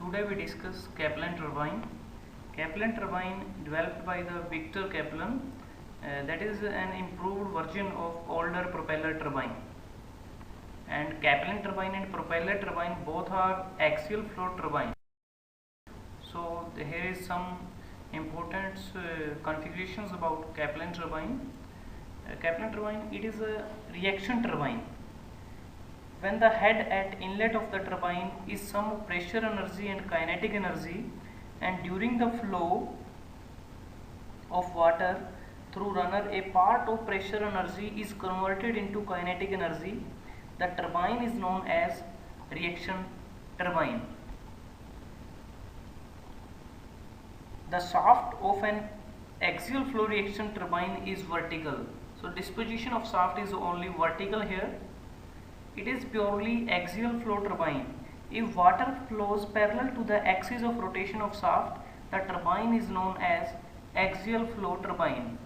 Today we discuss Kaplan turbine. Kaplan turbine developed by the Victor Kaplan, that is an improved version of older propeller turbine. And Kaplan turbine and propeller turbine both are axial flow turbine. So here is some important configurations about Kaplan turbine. Kaplan turbine, it is a reaction turbine. When the head at inlet of the turbine is some pressure energy and kinetic energy, and during the flow of water through runner a part of pressure energy is converted into kinetic energy, the turbine is known as reaction turbine. The shaft of an axial flow reaction turbine is vertical. So disposition of shaft is only vertical here. It is purely axial flow turbine. If water flows parallel to the axis of rotation of shaft, the turbine is known as axial flow turbine.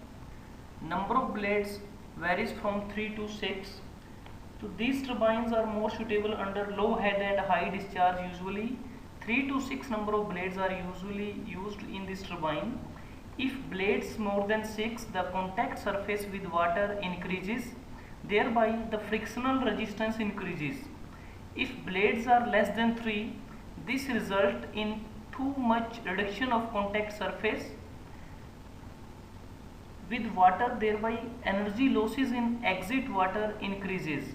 Number of blades varies from 3 to 6. So these turbines are more suitable under low head and high discharge. Usually 3 to 6 number of blades are usually used in this turbine. If blades more than 6, the contact surface with water increases. Thereby the frictional resistance increases. If blades are less than 3, this results in too much reduction of contact surface with water, thereby energy losses in exit water increases.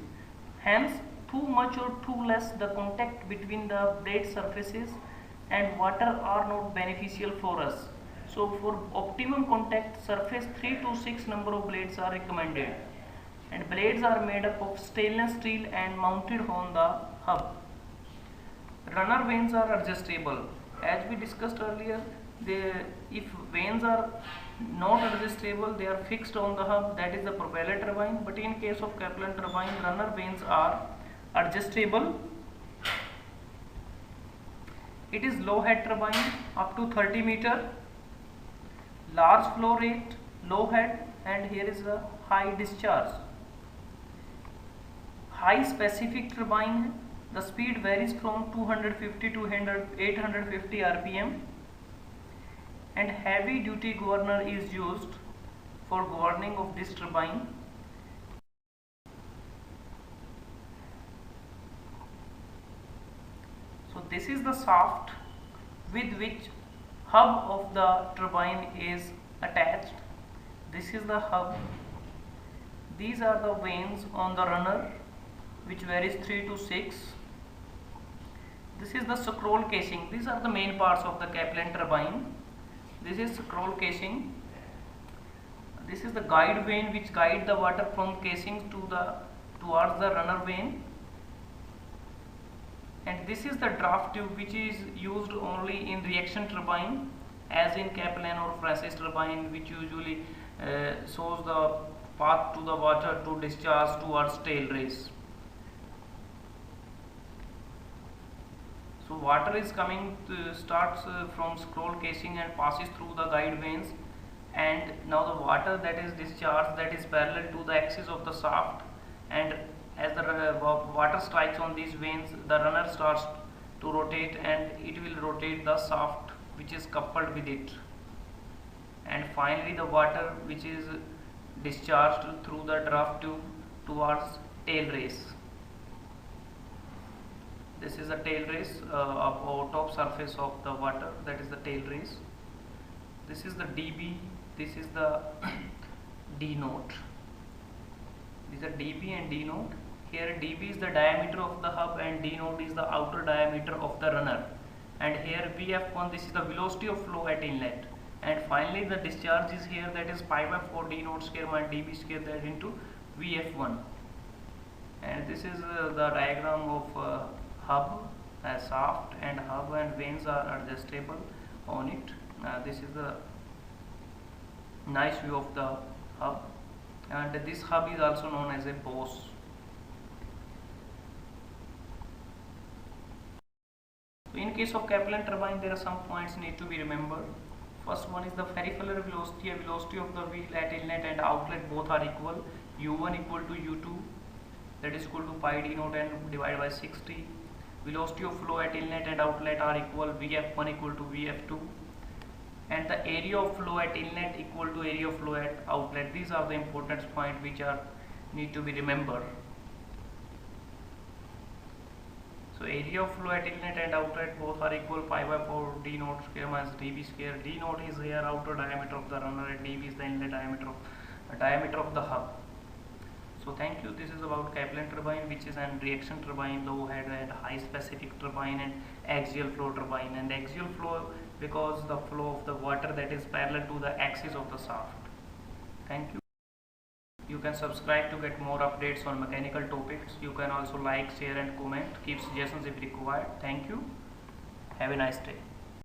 Hence too much or too less the contact between the blade surfaces and water are not beneficial for us. So for optimum contact surface 3 to 6 number of blades are recommended. And blades are made up of stainless steel and mounted on the hub. Runner vanes are adjustable. As we discussed earlier, if vanes are not adjustable, they are fixed on the hub, that is the propeller turbine. But in case of Kaplan turbine, runner vanes are adjustable. It is low head turbine up to 30 meter, large flow rate, low head, and here is a high discharge. High specific turbine, the speed varies from 250 to 850 rpm, and heavy duty governor is used for governing of this turbine. So this is the shaft with which hub of the turbine is attached. This is the hub. These are the vanes on the runner, which varies 3 to 6. This is the scroll casing. These are the main parts of the Kaplan turbine. This is scroll casing. This is the guide vane which guide the water from casing towards the runner vane. And this is the draft tube which is used only in reaction turbine, as in Kaplan or Francis turbine, which usually shows the path to the water to discharge towards tail race. So water is coming starts from scroll casing and passes through the guide vanes, and now the water that is discharged, that is parallel to the axis of the shaft, and as the water strikes on these vanes, the runner starts to rotate and it will rotate the shaft which is coupled with it, and finally the water which is discharged through the draft tube towards tail race. This is the tail race of top surface of the water, that is the tail race. This is the DB, this is the D note. These are DB and D note. Here DB is the diameter of the hub and D note is the outer diameter of the runner. And here VF1, this is the velocity of flow at inlet. And finally the discharge is here, that is pi by 4 D note square minus DB square, that into VF1. And this is the diagram of hub, shaft and hub, and vanes are adjustable on it. This is the nice view of the hub, and this hub is also known as a boss. So in case of Kaplan turbine, there are some points need to be remembered. First one is the peripheral velocity. A velocity of the wheel at inlet and outlet both are equal. U1 equal to U2, that is equal to pi d naught and divided by 60. velocity of flow at inlet and outlet are equal, Vf1 equal to Vf2, and the area of flow at inlet equal to area of flow at outlet. These are the important points which are need to be remembered. So area of flow at inlet and outlet both are equal, pi by 4 d naught square minus dv square. D naught is here outer diameter of the runner and dv is the inlet diameter of the hub. So thank you. This is about Kaplan turbine, which is an reaction turbine, low head and high specific turbine, and axial flow turbine. And axial flow because the flow of the water that is parallel to the axis of the shaft. Thank you. You can subscribe to get more updates on mechanical topics. You can also like, share and comment. Keep suggestions if required. Thank you. Have a nice day.